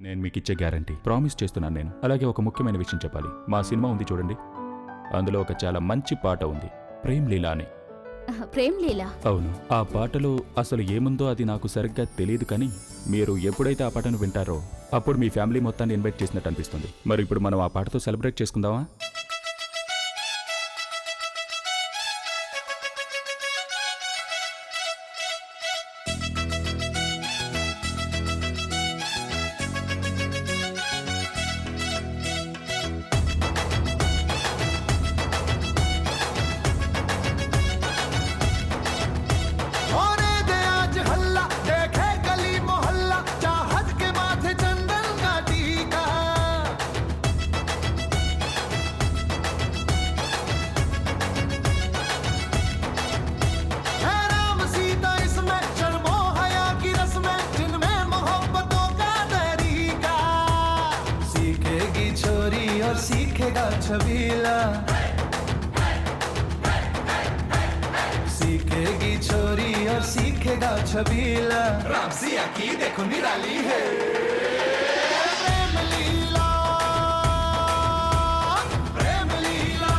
నేను మీకు ఇచ్చే గ్యారంటీ ప్రామిస్ చేస్తున్నాను నేను. అలాగే ఒక ముఖ్యమైన విషయం చెప్పాలి. మా సినిమా ఉంది చూడండి, అందులో ఒక చాలా మంచి పాట ఉంది, ప్రేమ్ లీలా అని. ప్రేమ్ లీలా? అవును. ఆ పాటలో అసలు ఏముందో అది నాకు సరిగ్గా తెలియదు, కానీ మీరు ఎప్పుడైతే ఆ పాటను వింటారో అప్పుడు మీ ఫ్యామిలీ మొత్తాన్ని ఇన్వైట్ చేసినట్టు అనిపిస్తుంది. మరి ఇప్పుడు మనం ఆ పాటతో సెలబ్రేట్ చేసుకుందామా? सीखेगा छबीला, सीखेगी छोरी और सीखेगा छबीला। रामसिया की देखो निराली है प्रेम लीला, प्रेम लीला।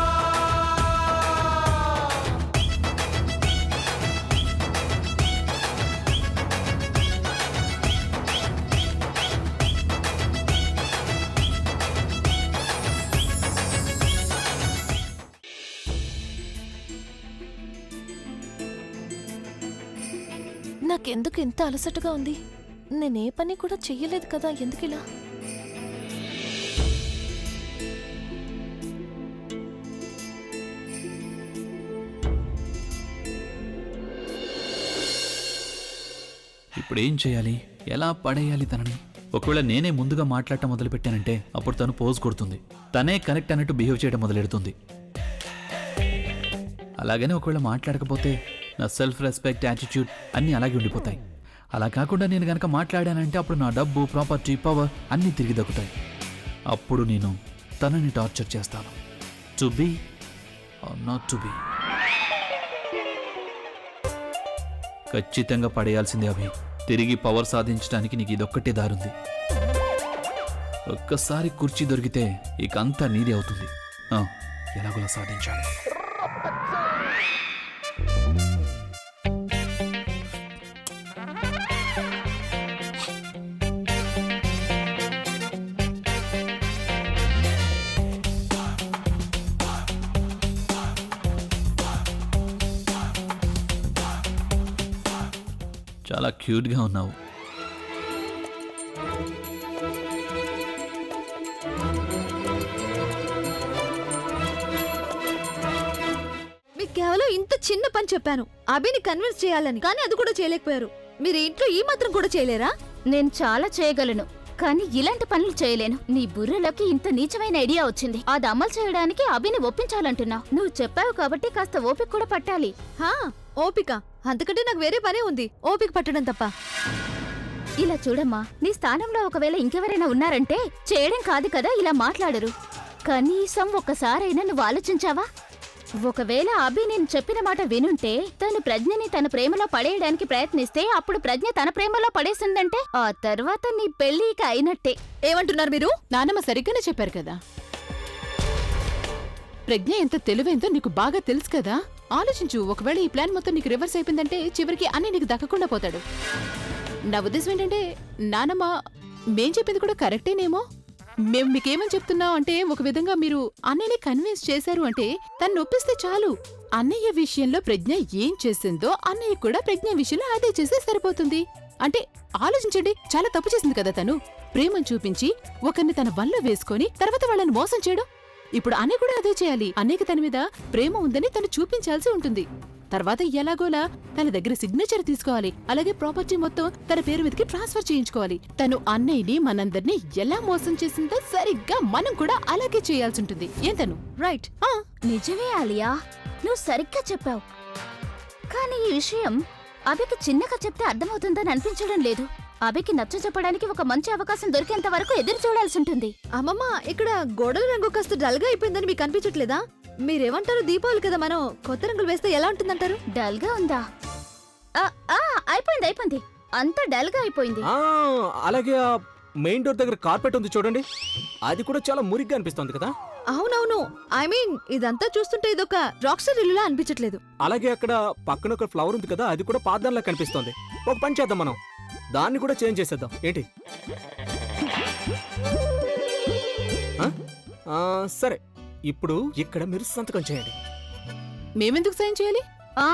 నాకెందుకు ఎంత అలసటగా ఉంది? నేనే పని కూడా చెయ్యలేదు కదా, ఎందుకిలా? ఇప్పుడేం చేయాలి? ఎలా పడేయాలి తనని? ఒకవేళ నేనే ముందుగా మాట్లాడటం మొదలుపెట్టానంటే అప్పుడు తను పోజ్ కొడుతుంది, తనే కనెక్ట్ అన్నట్టు బిహేవ్ చేయడం మొదలెడుతుంది. అలాగనే ఒకవేళ మాట్లాడకపోతే నా సెల్ఫ్ రెస్పెక్ట్, యాటిట్యూడ్ అన్నీ అలాగే ఉండిపోతాయి. అలా కాకుండా నేను గనక మాట్లాడానంటే అప్పుడు నా డబ్బు, ప్రాపర్టీ, పవర్ అన్నీ తిరిగి దక్కుతాయి. అప్పుడు నేను తనని టార్చర్ చేస్తాను. To be or not to be. ఖచ్చితంగా పడేయాల్సిందే అభి. తిరిగి పవర్ సాధించడానికి నీకు ఇదొక్కటే దారుంది. ఒక్కసారి కుర్చీ దొరికితే ఇక అంతా నీదే అవుతుంది. ఎలాగోలా సాధించాలి. చాలా క్యూట్గా ఉన్నావు. మీకు కేవలం ఇంత చిన్న పని చెప్పాను, అభిని కన్విన్స్ చేయాలని, కానీ అది కూడా చేయలేకపోయారు. మీరు ఇంట్లో ఈ మాత్రం కూడా చేయలేరా? నేను చాలా చేయగలను, కానీ ఇలాంటి పనులు చేయలేను. నీ బుర్రలోకి ఇంత నీచమైన ఐడియా వచ్చింది. అది అమలు చేయడానికి అభిని ఒప్పించాలంటున్నావు. నువ్వు చెప్పావు కాబట్టి కాస్త ఓపిక కూడా పట్టాలి. హా, ఓపిక? అంతకంటే నాకు వేరే పనే ఉంది, ఓపిక పట్టడం తప్ప. ఇలా చూడమ్మా, నీ స్థానంలో ఒకవేళ ఇంకెవరైనా ఉన్నారంటే చేయడం కాదు కదా ఇలా మాట్లాడరు. కనీసం ఒక్కసారైనా నువ్వు ఆలోచించావా? ఒకవేళ అభి నేను చెప్పిన మాట వినుంటే, తను ప్రజ్ఞని తన ప్రేమలో పడేయడానికి ప్రయత్నిస్తే అప్పుడు ప్రజ్ఞ తన ప్రేమలో పడేసిందంటే ఆ తర్వాత నీ పెళ్లి ఇక అయినట్టే. ఏమంటున్నారు మీరు? నానమ్మ సరిగ్గానే చెప్పారు కదా. ప్రజ్ఞ ఎంత తెలివైందో నీకు బాగా తెలుసు కదా. ఆలోచించు, ఒకవేళ ఈ ప్లాన్ మొత్తం నీకు రివర్స్ అయిపోయిందంటే చివరికి అన్నీ నీకు దక్కకుండా పోతాడు. నా ఉద్దేశం ఏంటంటే, నానమ్మ మేం చెప్పింది కూడా కరెక్టేనేమో. మేము మీకేమని చెప్తున్నాం అంటే, ఒక విధంగా మీరు అన్నయ్యని కన్విన్స్ చేశారు అంటే తను ఒప్పిస్తే చాలు. అన్నయ్య విషయంలో ప్రజ్ఞ ఏం చేసిందో అన్నయ్య కూడా ప్రజ్ఞ విషయంలో అదే చేస్తే సరిపోతుంది. అంటే ఆలోచించండి, చాలా తప్పు చేసింది కదా తను. ప్రేమను చూపించి ఒకరిని తన వల్ల వేసుకొని తర్వాత వాళ్ళని మోసం చేయడం. ఇప్పుడు అన్నయ్య కూడా అదే చేయాలి. అన్నయ్యకి తన మీద ప్రేమ ఉందని తను చూపించాల్సి ఉంటుంది. తర్వాత ఎలాగోలా తన దగ్గర సిగ్నేచర్ తీసుకోవాలి. అలాగే ప్రాపర్టీ మొత్తం తన పేరు మీదకి ట్రాన్స్ఫర్ చేయించుకోవాలి. తను అన్నయ్యని మనందరినీ ఎలా మోసం చేసిందో సరిగ్గా మనం కూడా అలాగే చేయాల్సి ఉంటుంది. ఏంతను రైట్? నిజమే ఆలియా, నువ్వు సరిగ్గా చెప్పావు. కానీ ఈ విషయం అభికి చిన్నగా చెప్తే అర్థమవుతుందని అనిపించడం లేదు. అభికి నచ్చ చెప్పడానికి ఒక మంచి అవకాశం దొరికేంత వరకు ఎదురు చూడాల్సి ఉంటుంది. అమ్మమ్మ, ఇక్కడ గోడల రంగు కాస్త డల్ గా అయిపోయిందని మీకు అనిపించట్లేదా? మీరేమంటారు? దీపావళి కదా, మనం కొత్త రంగులు వేస్తే ఎలా ఉంటుందంటారు? డల్ గా ఉందా? అయిపోయింది, అంతా డల్ గా అయిపోయింది. అలాగే మెయిన్ డోర్ దగ్గర కార్పెట్ ఉంది చూడండి, అది కూడా చాలా మురిగ్గా అనిపిస్తుంది కదా. అవునవును, ఐ మీన్ ఇదంతా చూస్తుంటే ఇదొక రాక్స్టార్ ఇల్లులా అనిపించట్లేదు. అలాగే అక్కడ పక్కన ఒక ఫ్లవర్ ఉంది కదా, అది కూడా పాతదానిలా కనిపిస్తుంది. ఒక పని చేద్దాం, మనం దాన్ని కూడా చేంజ్ చేసేద్దాం. ఏంటి? సరే, ఇప్పుడు ఇక్కడ మీరు సంతకం చేయండి. మేమెందుకు సైన్ చేయాలి? ఆ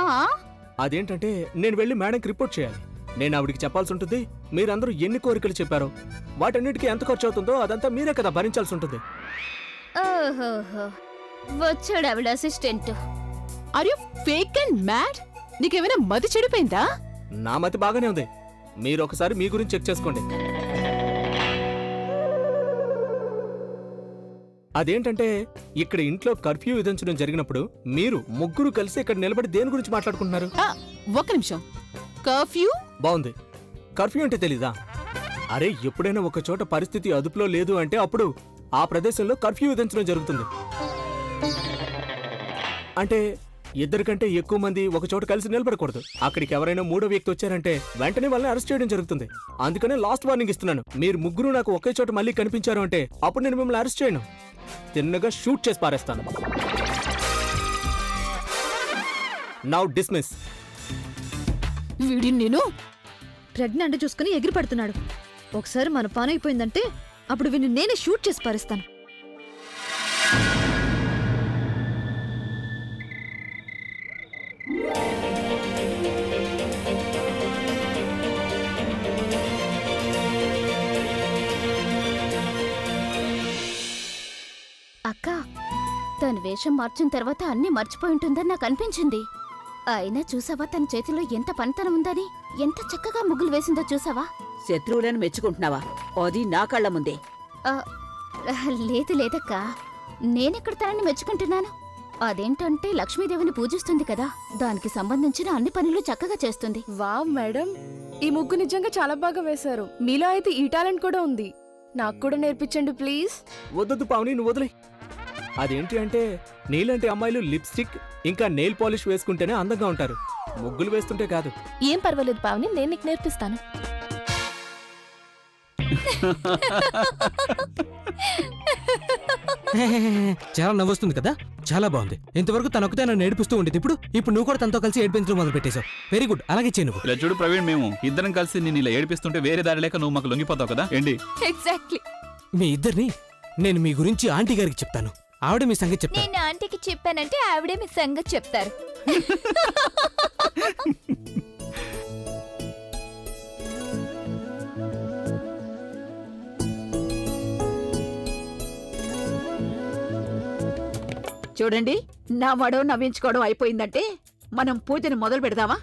అదేంటంటే నేను వెళ్ళి మేడంకి రిపోర్ట్ చేయాలి. నేను ఆవిడికి చెప్పాల్సి ఉంటుంది మీరందరూ ఎన్ని కోరికలు చెప్పారో, వాటన్నిటికీ ఎంత ఖర్చు అవుతుందో అదంతా మీరే కదా భరించాల్సి ఉంటుంది. ఓహోహో, వచ్చాడు ఆవిడ assistant. Are you fake and mad? నీకేమైనా మతి చెడిపోయిందా? నా మతి బాగానే ఉంది, మీరు ఒకసారి మీ గురించి చెక్ చేసుకోండి. అదేంటంటే ఇక్కడ ఇంట్లో కర్ఫ్యూ విధించడం జరిగినప్పుడు మీరు ముగ్గురు కలిసి ఇక్కడ నిలబడి దేని గురించి మాట్లాడుకుంటున్నారు? ఒక్క నిమిషం. కర్ఫ్యూ బాగుంది. కర్ఫ్యూ అంటే తెలీదా? అరే, ఎప్పుడైనా ఒక చోట పరిస్థితి అదుపులో లేదు అంటే అప్పుడు ఆ ప్రదేశంలో కర్ఫ్యూ విధించడం జరుగుతుంది. అంటే ఇద్దరికంటే ఎక్కువ మంది ఒక చోట కలిసి నిలబడకూడదు. అక్కడికి ఎవరైనా మూడో వ్యక్తి వచ్చారంటే వెంటనే వాళ్ళని అరెస్ట్ చేయడం జరుగుతుంది. అందుకనే లాస్ట్ వార్నింగ్ ఇస్తున్నాను. మీరు ముగ్గురు నాకు ఒకే చోట మళ్ళీ కనిపించారు అంటే అప్పుడు నేను మిమ్మల్ని అరెస్ట్ చేయను, తిన్నగా షూట్ చేసి పారేస్తాను. Now dismiss. వీడిని నేను ప్రెగ్నెంట్ చూసుకుని ఎగిరి పడుతున్నాడు. ఒకసారి మన పని అయిపోయిందంటే అప్పుడు వీడిని నేనే షూట్ చేసి పారేస్తాను. అక్క, తన వేషం మార్చిన తర్వాత అన్నీ మర్చిపోయి ఉంటుందని నాకు అనిపించింది. అయినా చూసావా తన చేతిలో ఎంత పనితనం ఉందని? ఎంత చక్కగా ముగ్గులు వేసిందో చూసావా? శత్రువులను మెచ్చుకుంటున్నావా? అది నా కళ్ళ ముందే. ఆ, లేదు లేదక్క, నేనెక్కడ తనని మెచ్చుకుంటున్నాను. అదేంటంటే లక్ష్మీదేవిని పూజిస్తుంది కదా, దానికి సంబంధించిన అన్ని పనులు చక్కగా చేస్తుంది. వావ్ మేడం, ఈ ముగ్గు నిజంగా చాలా బాగా వేశారు. మీలో అయితే ఈ టాలెంట్ కూడా ఉంది. నాకు కూడా నేర్పించండి ప్లీజ్. వద్దొద్దు పావని, నువ్వు వదిలే. అదేంటి అంటే నీలాంటి అమ్మాయిలు లిప్స్టిక్ ఇంకా నెయిల్ పాలిష్ వేసుకుంటేనే అందంగా ఉంటారు, ముగ్గులు వేస్తుంటే కాదు. ఏం పర్వాలేదు పావని, నేను నీకు నేర్పిస్తాను. చాలా నవ్వొస్తుంది కదా, చాలా బాగుంది. ఇంతవరకు తనొక్కతే నన్ను ఏడిపిస్తూ ఉండేది, ఇప్పుడు నువ్వు కూడా తనతో కలిసి ఏడిపించడం మొదలు పెట్టేశావు. వెరీ గుడ్, అలాగే చేయి నువ్వు. ఇలా చూడు ప్రవీణ్, మేము ఇద్దరం కలిసి నేను ఇలా ఏడిపిస్తుంటే వేరే దారి లేక నువ్వు మాకు లొంగిపోతావు కదా ఏంటి? ఎగ్జాక్ట్లీ. మీ ఇద్దరిని నేను మీ గురించి ఆంటీ గారికి చెప్తాను, ఆవిడ మీ సంగతి చెప్తాను. నేను ఆంటీకి చెప్పానంటే ఆవిడే మీ సంగతి చెప్తారు. చూడండి, నా మడవ నవ్వించుకోవడం అయిపోయిందంటే మనం పూజను మొదలు పెడదామా?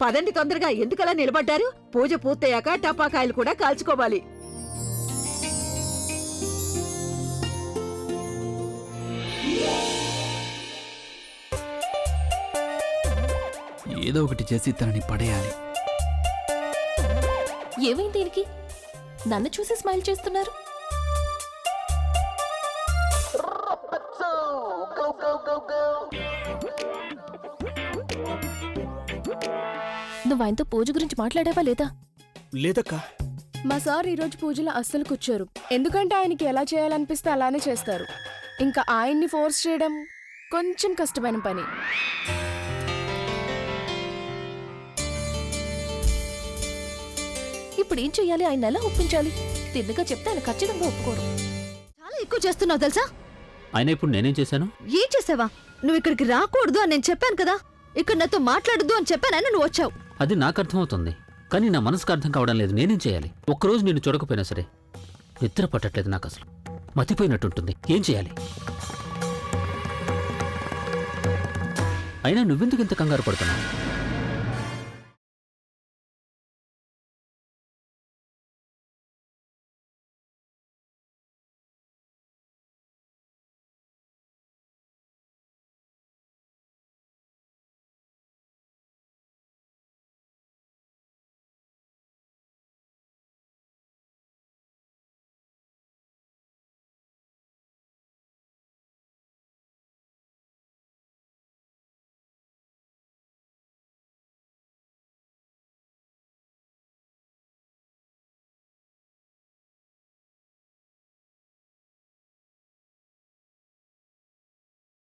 పదండి తొందరగా, ఎందుకలా నిలబడ్డారు? పూజ పూర్తయ్యాక టపాకాయలు కూడా కాల్చుకోవాలి. ఏదో ఒకటి చేసి తనని పడేయాలి. ఏమైంది దీనికి? నన్ను చూసి స్మైల్ చేస్తున్నారు. నువ్వు ఆయనతో పూజ గురించి మాట్లాడావా లేదా? లేదక్కా. మా సార్ ఈరోజు పూజలో అస్సలు కూర్చోరు. ఎందుకంటే ఆయనకి ఎలా చేయాలనిపిస్తే అలానే చేస్తారు. ఇంకా ఆయన్ని ఫోర్స్ చేయడం కొంచెం కష్టమైన పని. ఇప్పుడు ఏం చెయ్యాలి? ఆయన ఎలా ఒప్పించాలి? తిన్నగా చెప్తే ఆయన ఖచ్చితంగా ఒప్పుకోరు. చాలా ఎక్కువ చేస్తున్నావు తెలుసా? ఆయన ఇప్పుడు నేనేం చేశాను? ఏం చేసావా? నువ్వు ఇక్కడికి రాకూడదు అని నేను చెప్పాను కదా, ఇక్కడ నాతో మాట్లాడద్దు అని చెప్పానని నువ్వు వచ్చావు. అది నాకు అర్థమవుతుంది, కానీ నా మనసుకు అర్థం కావడం లేదు. నేనేం చేయాలి? ఒక్కరోజు నేను చూడకపోయినా సరే నిద్ర పట్టట్లేదు నాకు, అసలు మతిపోయినట్టుంటుంది. ఏం చేయాలి? అయినా నువ్వెందుకు ఇంత కంగారు పడుతున్నావు?